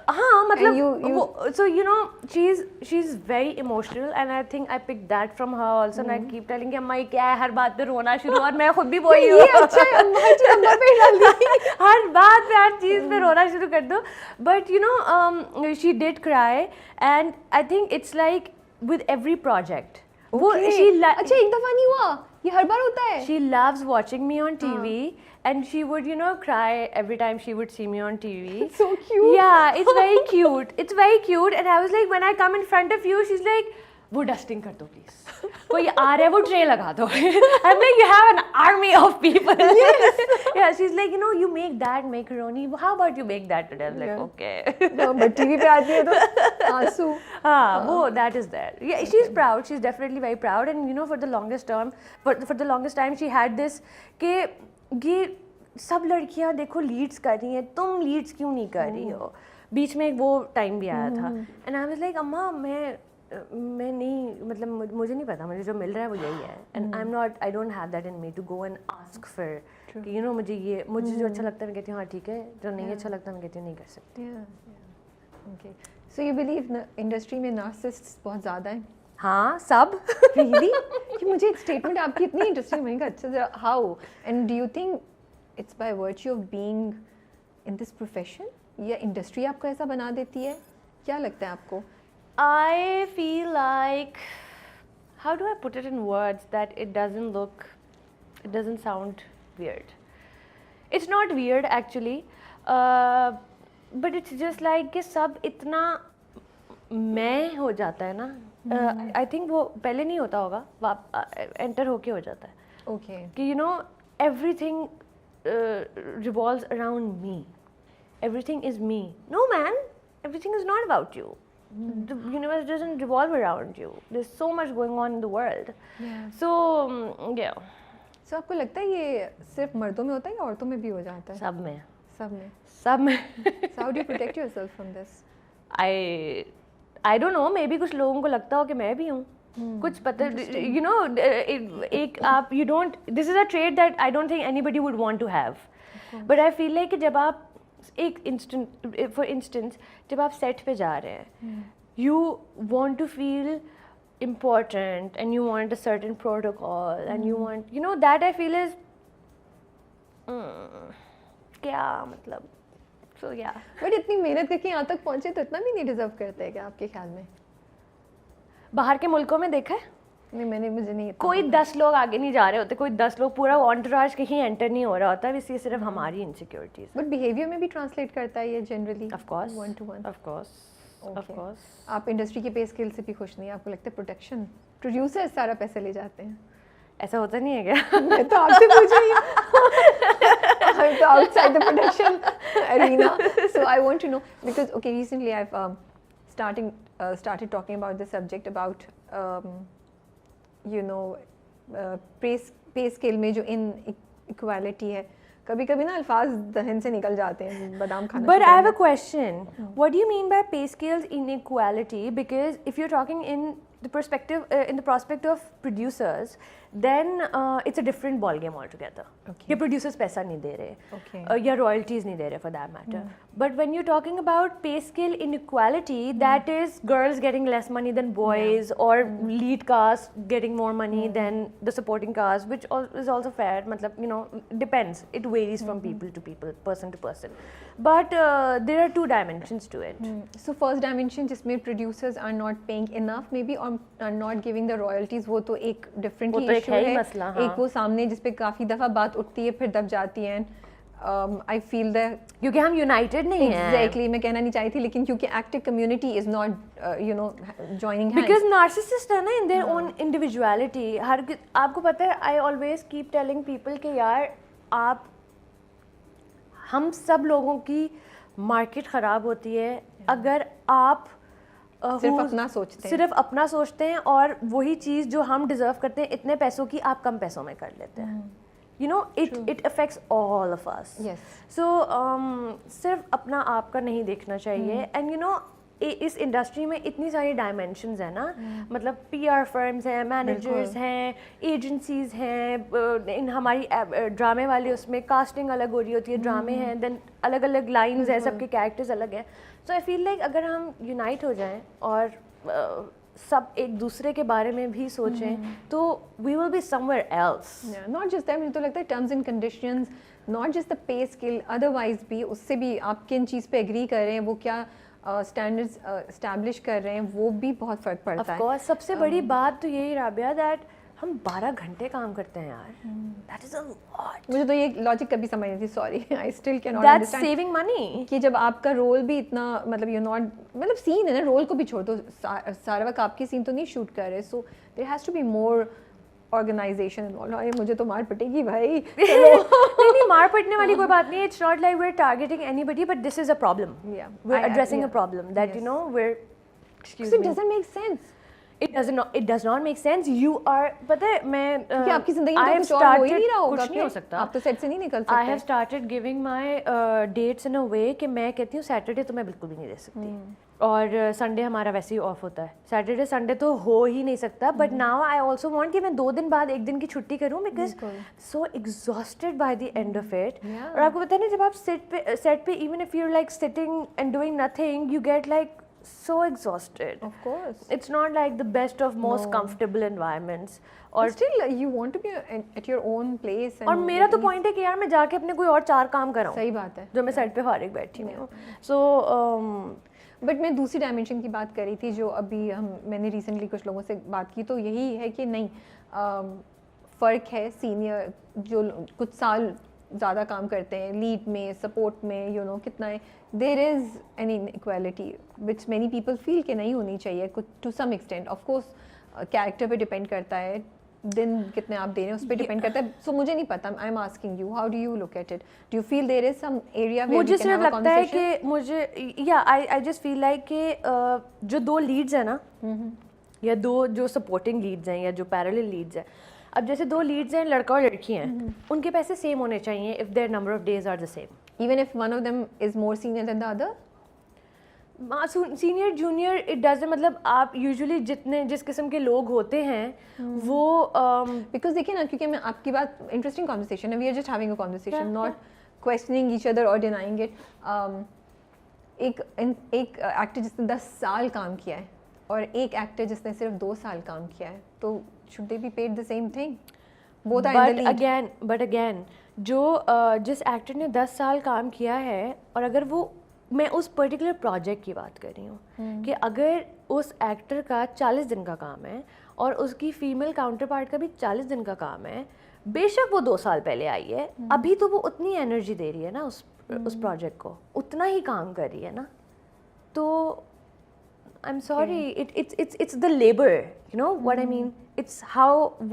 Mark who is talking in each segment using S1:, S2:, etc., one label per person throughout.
S1: हाँ मतलब so you know she's very emotional and I think I picked that from her also and I keep telling कि अम्मा ये क्या है, हर बात पे रोना शुरू, और मैं खुद भी वही हूँ।
S2: ये अच्छा है, अम्मा जी अम्मा पे डाल दी।
S1: हर बात पे हर चीज़ पे रोना शुरू कर दो, but you know she did cry and I think it's like with every project वो
S2: अच्छा एक दफा नहीं हुआ, ये हर बार होता है।
S1: she loves watching me on TV and she would you know cry every time she would see me on TV.
S2: It's so cute.
S1: Yeah, it's very cute. It's very cute and I was like when I come in front of you she's like वो dusting कर दो please, कोई आ रहा है वो tray लगा दो। I'm like you have an army of people. Yes. Yeah, she's like you know you make that macaroni, how about you make that today? I'm like okay.
S2: But TV पे आती है तो आंसू।
S1: हाँ वो that is there. Yeah, she's proud. She's definitely very proud and you know for the longest time she had this कि ये सब लड़कियां देखो लीड्स कर रही हैं, तुम लीड्स क्यों नहीं कर रही हो। बीच में एक वो टाइम भी आया था एंड आई वाज लाइक अम्मा मैं नहीं, मतलब मुझे नहीं पता, मुझे जो मिल रहा है वो यही है and I don't have that in me to go and ask for कि यू नो मुझे जो अच्छा लगता है मैं कहती हूँ हाँ ठीक है, जो नहीं अच्छा लगता मैं कहती हूँ नहीं कर सकती।
S2: Okay, so you believe industry में नार्सिसिस्ट्स बहुत ज़्यादा हैं?
S1: हाँ सब।
S2: रियली? कि मुझे एक स्टेटमेंट आपकी इतनी इंटरेस्टिंग मैंने कहा अच्छा से how and do you think it's by virtue of being in this profession या इंडस्ट्री आपको ऐसा बना देती है, क्या लगता है आपको?
S1: I feel like, how do I put it in words that it doesn't sound weird. It's not weird actually, but it's just like कि सब इतना मैं हो जाता है ना। I think वो पहले नहीं होता होगा, एंटर होके हो जाता है।
S2: Okay.
S1: कि you know everything revolves around me. Everything is me. No man, everything is not about you. The universe doesn't revolve around you. There's so much going on in the world.
S2: Yeah.
S1: So yeah.
S2: So आपको लगता है ये सिर्फ मर्दों में होता है या औरतों में भी हो जाता है?
S1: सब में।
S2: सब में। So how do you protect yourself from this?
S1: I don't know. Maybe कुछ लोगों को लगता हो कि मैं भी हूँ। कुछ पता, you know, एक आप you don't. This is a trait that I don't think anybody would want to have. But I feel like कि जब आप एक for instance जब आप सेट पे जा रहे हैं you want to feel important and you want a certain protocol and you want you know that I feel is क्या मतलब so yeah.
S2: बट इतनी मेहनत करके यहाँ तक पहुँचे तो इतना भी नहीं डिजर्व करते हैं क्या आपके ख्याल में?
S1: बाहर के मुल्कों में देखा है
S2: नहीं, मुझे नहीं,
S1: कोई 10 लोग आगे नहीं जा रहे होते, कोई 10 लोग पूरा एंटोurage कहीं एंटर नहीं हो रहा होता, इसलिए सिर्फ हमारी इनसिक्योरिटीज।
S2: बट बिहेवियर में भी ट्रांसलेट करता है ये generally?
S1: Of course,
S2: one two one,
S1: of course.
S2: आप इंडस्ट्री के पे स्केल से भी खुश नहीं, आपको लगता है प्रोटेक्शन, प्रोड्यूसर सारा पैसे ले जाते हैं?
S1: ऐसा होता नहीं है क्या?
S2: मैं तो आपसे पूछ रही हूँ। I'm तो outside the production arena, so I want to know because okay, recently I've started talking about the subject about you know पे स्केल में जो इनइक्वालिटी है, कभी कभी ना अल्फाज दहन से निकल जाते हैं, बादाम खाना।
S1: But I have a question. What do you mean by pay scales inequality? Because if you're talking in the prospect of producers, then it's a different ball game altogether.
S2: Okay.
S1: ये producers पैसा नहीं दे रहे,
S2: Okay.
S1: या royalties नहीं दे रहे for that matter. But when you're talking about pay scale inequality, that is girls getting less money than boys, or lead cast getting more money than the supporting cast, which is also fair. मतलब you know depends. It varies from people to people, person to person. But there are two dimensions to it.
S2: So first dimension जिसमें producers are not paying enough maybe or are not giving the royalties, वो तो एक different ही issue है।
S1: मसला, हाँ।
S2: एक वो सामने जिस पे काफ़ी दफ़ा बात उठती है फिर दब जाती है। I feel that
S1: क्योंकि हम united नहीं हैं।
S2: Exactly, मैं कहना नहीं चाहती थी, लेकिन क्योंकि active community is not you know joining hands.
S1: Because narcissists है ना in their own individuality. आपको पता है I always keep telling people कि यार आप हम सब लोगों की मार्केट ख़राब होती है अगर आप सिर्फ अपना सोचते हैं और वही चीज़ जो हम डिज़र्व करते हैं इतने पैसों की आप कम पैसों में कर लेते हैं। You know, it affects all of us.
S2: Yes.
S1: So सिर्फ अपना आप का नहीं देखना चाहिए। And you know, इस इंडस्ट्री में इतनी सारी डायमेंशंस है ना, मतलब पीआर फर्म्स हैं, मैनेजर्स हैं, एजेंसीज हैं, इन हमारी ड्रामे वाले उसमें कास्टिंग अलग हो रही होती है, ड्रामे हैं, देन अलग अलग लाइंस हैं, सबके कैरेक्टर्स अलग हैं. सो आई फील लाइक अगर हम यूनाइट हो जाएं और सब एक दूसरे के बारे में भी सोचें तो we will be somewhere else.
S2: Not just that, मुझे तो लगता है terms and conditions, not just the pay scale, otherwise भी उससे भी आप किन चीज़ पे एग्री कर रहे हैं, वो क्या स्टैंडर्ड्स एस्टैब्लिश कर रहे हैं, वो भी बहुत फ़र्क पड़ता है.
S1: ऑफ कोर्स सबसे बड़ी बात तो यही राबिया दैट हम 12 घंटे काम करते हैं यार. That is a lot.
S2: मुझे तो ये लॉजिक कभी समझ नहीं थी, sorry, I still can not
S1: that's
S2: understand
S1: saving money.
S2: कि जब आपका रोल भी इतना, मतलब यू नॉट, मतलब सीन है ना, रोल को भी छोड़ दो, सारा वक्त आपकी सीन तो नहीं शूट कर रहे, so there has to be more organization involve. अरे मुझे तो मार पड़ेगी भाई.
S1: नहीं मार पड़ने वाली कोई बात नहीं है. It's not like we are targeting anybody, but this is a problem. We are addressing a problem that you know we are.
S2: It doesn't make sense.
S1: It does not make sense. You are, पता है मैं
S2: कि आपकी ज़िंदगी में तो कुछ और हो ही नहीं रहा होगा.
S1: कुछ नहीं हो सकता.
S2: आप तो सेट से नहीं निकल सकते.
S1: I have started giving my dates in a way कि मैं कहती हूँ सैटरडे तो मैं बिल्कुल भी नहीं दे सकती, और संडे हमारा वैसे ही ऑफ होता है. सैटरडे संडे तो हो ही नहीं सकता. But now I also want कि मैं 2 दिन बाद 1 दिन की छुट्टी करूँ, because so exhausted by the end of it. और आपको पता है ना, जब आप सेट पे even if you like sitting and doing nothing, you get like so exhausted.
S2: Of course.
S1: It's not like the best of most comfortable environments.
S2: और still you want to be at your own place.
S1: और मेरा तो point है कि यार मैं जाके अपने कोई और 4 काम कराऊं.
S2: सही बात है.
S1: जो मैं साइड पे फारिग बैठी नहीं हूँ. सो
S2: बट मैं दूसरी डायमेंशन की बात करी थी, जो अभी मैंने रिसेंटली कुछ लोगों से बात की, तो यही है कि नहीं, फ़र्क है सीनियर जो कुछ साल ज़्यादा काम करते हैं, लीड में, सपोर्ट में, यू नो कितना है, there is an inequality which many people feel कि नहीं होनी चाहिए कुछ to some extent. Of course character पे डिपेंड करता है, दिन कितने आप दे रहे हैं उस पर डिपेंड करता है. सो मुझे नहीं पता, I am asking you, how do you look at it? Do you feel there is some area where
S1: मुझे सिर्फ लगता है कि मुझे आई जस्ट फील लाइक कि जो 2 लीड्स हैं ना, या 2 जो सपोर्टिंग लीड्स हैं या जो पैरेलल लीड्स हैं, अब जैसे 2 लीड्स हैं, लड़का और लड़की हैं, उनके पैसे सेम होने चाहिए if their number of days are the same.
S2: Even if one of them is more senior than the other.
S1: Senior junior it doesn't, मतलब आप यूजुअली जिस किस्म के लोग होते हैं वो
S2: बिकॉज देखिए ना, क्योंकि मैं आपकी बात, इंटरेस्टिंग कॉन्वर्सेशन है, we are just having a conversation, not questioning each other और डिनाइंग इट. एक एक्टर जिसने 10 साल काम किया है और एक एक्टर जिसने सिर्फ 2 साल काम किया है, तो should they be paid the same thing? Both are in the lead.
S1: But again, जो जिस एक्टर ने 10 साल काम किया है, और अगर वो, मैं उस पर्टिकुलर प्रोजेक्ट की बात कर रही हूँ कि अगर उस एक्टर का 40 दिन का काम है और उसकी फीमेल काउंटर पार्ट का भी 40 दिन का काम है, बेशक वो 2 साल पहले आई है, अभी तो वो उतनी एनर्जी दे रही है ना उस प्रोजेक्ट को, उतना ही काम कर रही है ना. तो I'm sorry, it's the labor, you know what I mean? It's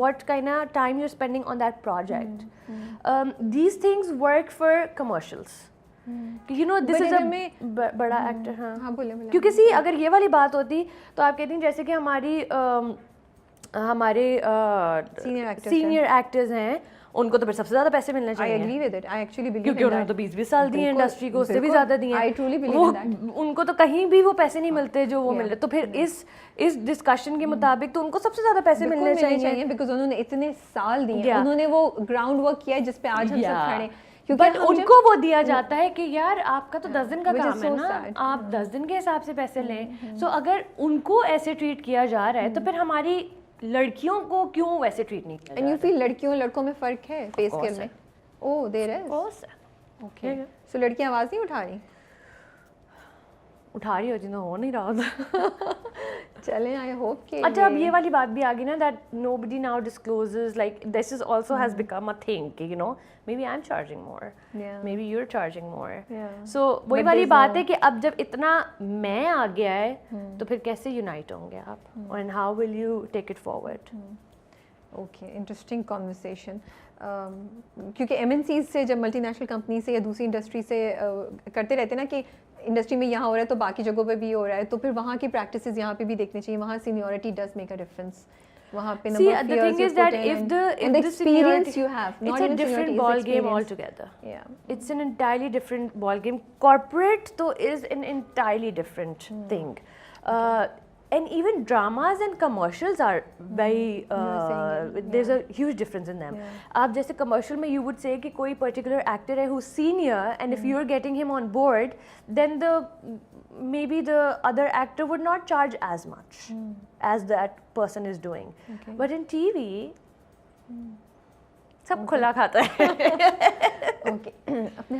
S1: what kind of time you're spending on that project. These things work for commercials. You know, this is a बड़ा actor.
S2: हाँ बोले.
S1: क्योंकि सी अगर ये वाली बात होती तो आप कहती हैं जैसे कि हमारे सीनियर एक्टर्स हैं, उनको तो फिर सबसे ज़्यादा पैसे मिलने चाहिए.
S2: I agree with it. I actually believe
S1: क्योंकि उन्होंने तो 20-20 साल दिए इंडस्ट्री को, उससे भी ज़्यादा दिए.
S2: I truly believe in that.
S1: उनको तो कहीं भी वो पैसे नहीं मिलते जो वो मिल रहे. तो फिर इस डिस्कशन के मुताबिक तो उनको सबसे ज़्यादा पैसे मिलने चाहिए,
S2: बिकॉज उन्होंने इतने साल दिए, उन्होंने वो ग्राउंड वर्क किया है जिस पे आज हम सब खड़े.
S1: बट उनको वो दिया जाता है कि यार आपका तो 10 दिन का काम है ना, आप 10 दिन के हिसाब से पैसे लें. सो अगर उनको ऐसे ट्रीट किया जा रहा है तो फिर हमारी लड़कियों को क्यों वैसे ट्रीट नहीं किया?
S2: एंड यू फील लड़कियों लड़कों में फ़र्क है पे स्केल में? Oh there is. Okay, so लड़कियां आवाज़ नहीं उठा रही
S1: हो जिन्हें हो नहीं रहा था.
S2: चलें, आई होप कि
S1: अच्छा अब ये वाली बात भी आ गई ना, that nobody now discloses, like this is also has become a thing, you know, maybe I'm charging more, maybe you're charging more. So वही वाली बात है कि अब जब इतना मैं आ गया है तो फिर कैसे यूनाइट होंगे आप, and how will you take it forward?
S2: Okay, interesting conversation. क्योंकि MNCs से, जब मल्टीनेशनल कंपनी से या दूसरी इंडस्ट्री से करते रहते ना कि इंडस्ट्री में यहाँ हो रहा है तो बाकी जगहों पे भी हो रहा है, तो फिर वहाँ की प्रैक्टिसेस यहाँ पे भी देखनी चाहिए. वहाँ seniority does make a difference. वहाँ पे
S1: See,
S2: number of
S1: the
S2: years
S1: thing
S2: you
S1: is
S2: put
S1: that
S2: in
S1: if the
S2: and the experience
S1: seniority-
S2: you have, not
S1: it's a
S2: even
S1: different
S2: seniority,
S1: ball
S2: it's
S1: game
S2: experience.
S1: altogether.
S2: Yeah.
S1: It's an entirely different ball game. Corporate though is an entirely different thing. And even dramas and commercials are very
S2: saying,
S1: there's a huge difference in them.
S2: Yeah.
S1: आप जैसे commercial में you would say कि कोई particular actor है who's senior and if you're getting him on board, then maybe the other actor would not charge as much as that person is doing.
S2: Okay.
S1: But in TV, सब खुला खाता है.
S2: Okay. अपने